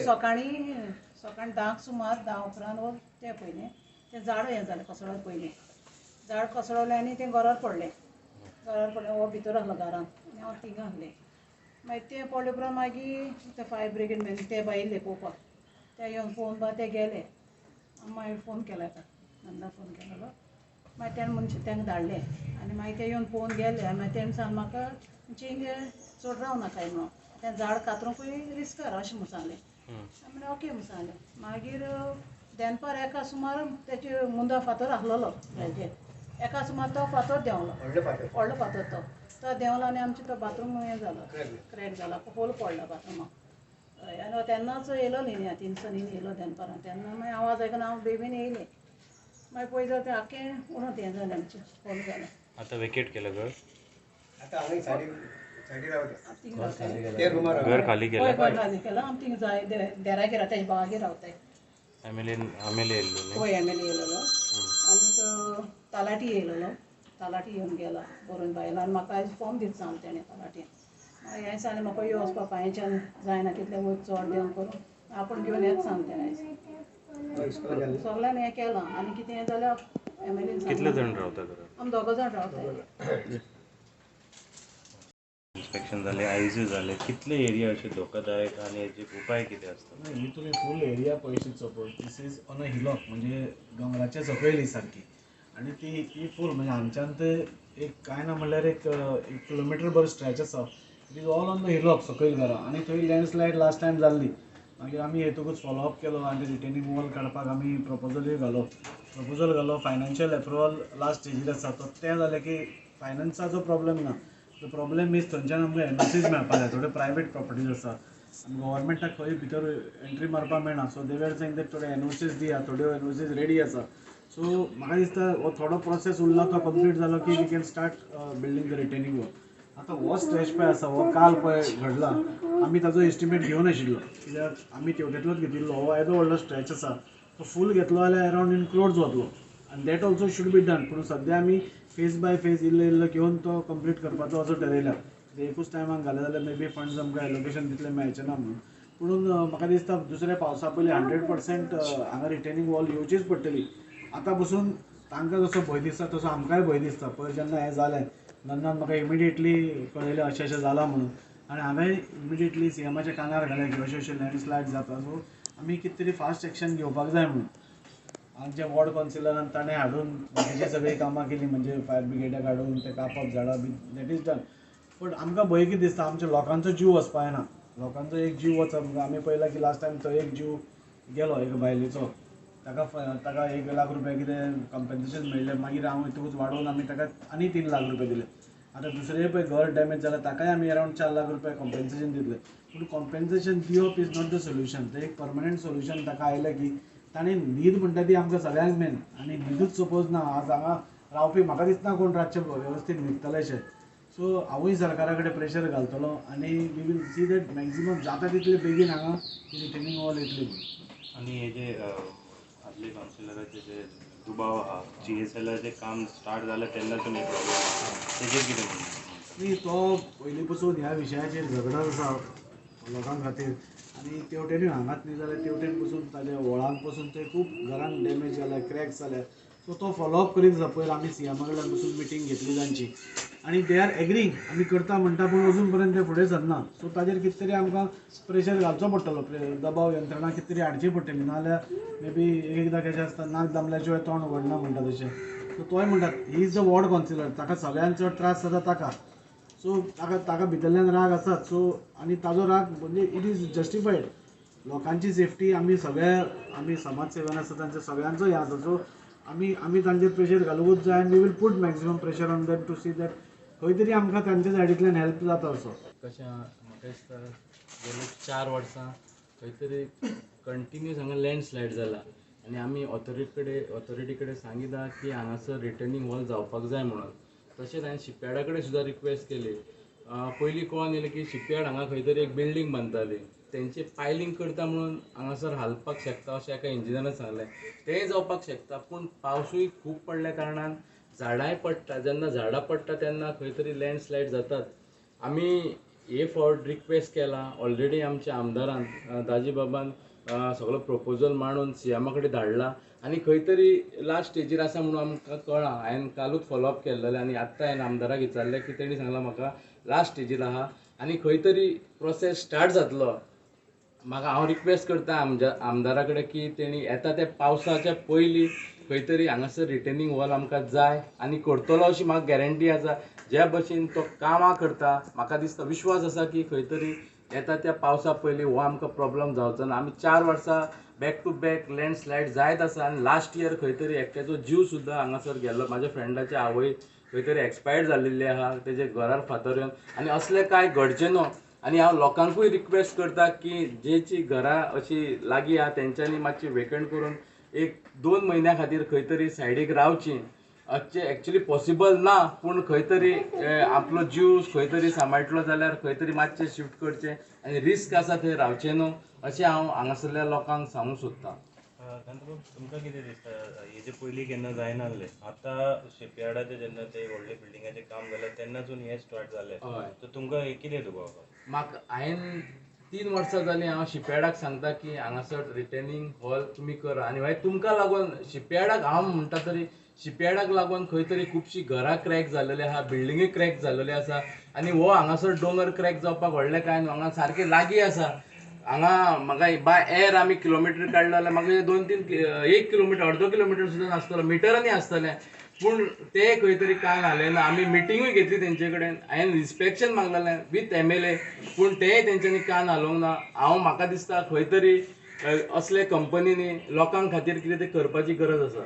सकाळी 10 सुमार 10 उपरांत ते पयलें तें झाड हें जालें कोसळोन पयलीं झाड कोसळलें आनी तें घरार पडलें हो भितर आहलो घरान आनी हांव थिंगा आहलें मागीर तें पडले उपरांत मागीर ते फायर ब्रिगेड मॅन ते भायर पळोवपाक ते येवन फोन बा ते गेले मागीर फोन केला नंदा फोन केलेलो मागीर तेणें मनशां तांकां धाडलें आनी मागीर ते येवन पळोवन गेले मागीर तेणें सांगलें म्हाका चिंग चड रावं नाकाय म्हणून तें झाड कातरूंकूय रिस्कार अशें म्हणून सांगलें म्हणलें ओके म्हणून सांगलें मागीर दनपार एका सुमार तेजे मुंदा फातर आहलोलो हेजे एका सुमार तो फातर देंवलो व्हडलो फातर तो देंवलो आनी आमचें तो बाथरूम हें जालो क्रॅक जाला होल पडला बाथरुमाक हय आनी तेन्नाच येयलो न्ही तिनसांनी येयलो दनपारां तेन्ना मागीर आवाज आयकून हांव बेगीन येयलें मागीर पळय जाल्यार तें आख्खें उणो तें जालें आमचें होल जालें आता वेकेट केलं घर घर खाली केलं आमी थिंगा जाय देरागेर तेजे भावागेर रावताय एमएलए होय एमएलए येयलेलो आनीक तालाटी येयलेलो तालाटी येवन गेला बरोवन बायलो आनी म्हाका आयज फॉर्म दिता सांगलें तेणें तालाटीन मागीर हांवें सांगलें म्हाका यो वचपा पांयच्यान जायना कितलें वयर चड देंवन करून आपूण घेवन येता सांगलें आयज सगळ्यांनी हें केलां आनी कितें हें जाल्यार एमएलए कितले जाण रावता आमी 2 जाण रावताय इन्स्पेक्शन जालें आयजूय जालें कितले एरिया अशे धोकादायक आनी हेचे उपाय कितें आसता ही तुमी फूल एरिया पळयशीत suppose this is on a hillock म्हणजे दोंगराचे सकयल सारकी आनी ती फूल म्हणजे हांगच्यान ते एक कांय ना म्हणल्यार एक किलोमिटर भर स्ट्रेच आसा it is all on the hillock सकयल घरा आनी थंय लँडस्लायड लास्ट टायम जाल्ली मागीर आमी हेतूकच फॉलोअप केलो आनी रिटेनिंग वॉल काडपाक आमी प्रपोजल घालो फायनान्शियल एप्रुवल लास्ट स्टेजीर आसा तो तें जालें की फायनान्साचो प्रॉब्लेम ना द प्रॉब्लेम इज थंयच्यान आमकां एनओसीज मेळपा जाय थोडे प्रायवेट प्रॉपर्टीज आसा आनी गव्हर्मेंटाक खंय भितर एंट्री मारपाक मेळना so they were saying that थोडे एनओसीज दिया थोड्यो एनओसीज रेडी आसा सो म्हाका दिसता हो थोडो प्रोसेस उरला तो कंप्लीट जालो की we can start building the retaining wall आतां हो स्ट्रेच पळय आसा हो काल पळय घडला आमी ताजो एस्टिमेट घेवनाशिल्लो कित्याक आमी तेवटेंतलोच घेतिल्लो हो येदो व्हडलो स्ट्रेच आसा तो फूल घेतलो जाल्यार अरावंड इन क्रोड्स वतलो आनी that also should be done पूण सद्या आमी फेज बाय फेज इल्लो घेवन तो कंप्लीट करपाचो असो ठरयला एकूच टायमाक घाले जाल्यार मे बी फंड्स आमकां एलोकेशन तितलें मेळचें ना म्हणून पूण म्हाका दिसता दुसऱ्या पावसा पयलीं 100% हांगा रिटेनिंग वॉल येवचीच पडटली आतां पसून तांकां जसो भंय दिसता तसो आमकांय भंय दिसता पयर जेन्ना हें जालें तेन्ना म्हाका इमिडिएटली कळयलें अशें जालां म्हणून आनी हांवें इमिडिएटली सीएमाच्या कानार घालें की अशें लँडस्लायड जाता सो आमी कितें तरी फास्ट एक्शन घेवपाक जाय म्हणून आमच्या वॉर्ड कावन्सिलरान ताणें हाडून बाकीची सगळीं कामां केलीं म्हणजे फायर ब्रिगेडाक हाडून ते कापप झाडां बी दॅट इज डन बट आमकां भंय कितें दिसता आमच्या लोकांचो जीव वचपा येना लोकांचो एक जीव वचप आमी पळयलां की लास्ट टायम थंय एक जीव गेलो एक बायलेचो ताका 1 लाख रुपया कितें कंपेन्सेशन मेळ्ळें मागीर हांव हितूंच वाडोवन आमी ताका आनी 3 लाख रुपया दिले आतां दुसरें पळय घर डॅमेज जाल्यार ताकाय आमी अरावंड 4 लाख रुपया कंपेन्सेशन दितले पूण कंपेन्सेशन दिवप इज नॉट द सोल्युशन तें एक परमनंट सोल्युशन ताका आयलें की ताणें न्हीद म्हणटा ती आमकां सगळ्यांक मेन आनी न्हीदूच सपोज ना आज हांगा रावपी म्हाका दिसना कोण रातचे वेवस्थीत न्हिदतलेशे सो हांवूय सरकारा कडेन प्रेशर घालतलो आनी we will see that maximum जाता तितले बेगीन हांगा रिटेनिंग वॉल येतली आनी हे जे आदले कावन्सिलराचे जे दुबाव आहा GSLचे काम स्टार्ट जालें तेन्ना तुमी प्रॉब्लेम तेजेर कितें म्हणटा न्ही तो पयलीं पसून ह्या विशयाचेर झगडत आसा लोकां खातीर आनी तेवटेनूय हांगाच न्ही जाल्यार तेवटेन पसून ताज्या वळांक पसून थंय खूब घरांक डॅमेज जाल्या क्रॅक्स जाल्या सो तो फॉलोअप करीत आसा पयर आमी सीएमा कडल्यान पसून मिटींग घेतली तांची आनी दे आर एग्रींग आमी करता म्हणटा पूण अजून पर्यंत ते फुडें सरना सो ताजेर कितें तरी आमकां प्रेशर घालचो पडटलो दबाव यंत्रणा कितें तरी हाडची पडटली नाजाल्यार मे बी एकदां कशें आसता नाक दामल्या शिवाय तोंड उगडना म्हणटा तशें सो तोय म्हणटा he is the ward councillor ताका सगळ्यान चड त्रास जाता ताका सो ताका भितरल्यान राग आसात सो आनी ताजो राग म्हणजे इट इज जस्टिफायड लोकांची सेफ्टी आमी समाज सेवन आसा तांचे सगळ्यांचो हें आसा सो आमी तांचेर प्रेशर घालूंकूच जाय आनी we will put maximum pressure on them to see that खंय तरी आमकां तांचे सायडींतल्यान हेल्प जाता असो कशें म्हाका दिसता गेले 4 वर्सां खंय तरी कंटिन्यूस हांगा लँडस्लायड जाला आनी आमी ऑथॉरिटी कडेन सांगिता की हांगासर रिटर्निंग वॉल जावपाक जाय म्हणून तशेंच हांवें शिपयार्डा कडेन सुद्दां रिक्वेस्ट केली पयलीं कळोन येलें की शिपयार्ड हांगा खंय तरी एक बिल्डींग बांदताली तेंचे पायलिंग करता म्हणून हांगासर हालपाक शकता अशें एका इंजिनियरान सांगलें तेंय जावपाक शकता पूण पावसूय खूब पडल्या कारणान झाडांय पडटा जेन्ना झाडां पडटा तेन्ना खंय तरी लँडस्लायड जातात आमी हे फावट रिक्वेस्ट केला ऑलरेडी आमच्या आमदारान दाजी बाबान सगळो प्रपोजल मांडून सीएमा कडेन धाडला आनी खंय तरी लास्ट स्टेजीर आसा म्हणून आमकां कळ्ळां. हांवें कालूच फॉलोअप केल्लें आनी आत्तां हांवें आमदाराक विचारलें की तेणी सांगलां म्हाका लास्ट स्टेजीर आहा आनी खंय तरी प्रोसेस स्टार्ट जातलो. म्हाका हांव रिक्वेस्ट करता आमदारा कडेन की तेणी येता त्या पावसाच्या पयलीं खंय तरी हांगासर रिटेनिंग वॉल आमकां जाय आनी करतलो अशी म्हाका गॅरंटी आसा. ज्या भशेन तो कामां करता म्हाका दिसता विश्वास आसा की खंय तरी येता त्या पावसा पयलीं हो आमकां प्रॉब्लम जावचो ना. आमी 4 वर्सां बॅक टू बॅक लँडस्लायड जायत आसा आनी लास्ट इयर खंय तरी एकट्याचो जीव सुद्दां हांगासर गेल्लो. म्हाज्या फ्रेंडाचे आवय खंय तरी एक्सपायर्ड जाल्लेली आहा तेजे घरार फातर येवन आनी असलें कांय घडचें न्हू. आनी हांव लोकांकूय रिक्वेस्ट करता की जेची घरां अशी लागीं आहा तेंच्यांनी मातशी वेकंट करून 1-2 म्हयन्या खातीर खंय तरी सायडीक रावचीं. एक्चुअली पॉसिबल ना पूण खंय तरी आपलो जीव खंय तरी सांबाळटलो जाल्यार खंय तरी मातशें शिफ्ट करचें आनी रिस्क आसा थंय रावचें न्हू अशें हांव हांगासरल्या लोकांक सांगूंक सोदतां. कांताबाब तुमकां कितें दिसता हेजे पयलीं केन्ना जायनासलें आतां शिपयार्डाचें जेन्ना ते व्हडले बिल्डिंगाचें काम जालें तेन्नासून हें स्टार्ट जालें हय तर तुमकां कितें दुबाव म्हाका हांवें 3 वर्सां जालीं हांव शिपयार्डाक सांगता की हांगासर रिटेनिंग हॉल तुमी करा आनी भाई तुमकां लागून शिपयार्डाक हांव म्हणटा तरी शिपयार्डाक लागून खंय तरी खुबशीं घरां क्रॅक जाल्लेली आहा बिल्डिंगूय क्रॅक जाल्लेली आसा आनी हो हांगासर डोंगर क्रॅक जावपाक व्हडलें कांय न्हू. हांगा सारकें लागीं आसा. हांगा म्हाका बाय एअर आमी किलोमिटर काडलो जाल्यार म्हाका 2-3 1 किलोमिटर 1.5 किलोमिटर सुद्दां नासतलो मिटरांनी आसतलें. पूण ते खंय तरी कांय घालें ना. आमी मिटिंगूय घेतली तेंचे कडेन हांवें इन्स्पेक्शन मागलेलें विथ MLA पूण तेंय तेंच्यांनी कान हालोवंक ना. म्हाका दिसता खंय तरी असले कंपनीनी लोकांक खातीर कितें तरी करपाची गरज आसा.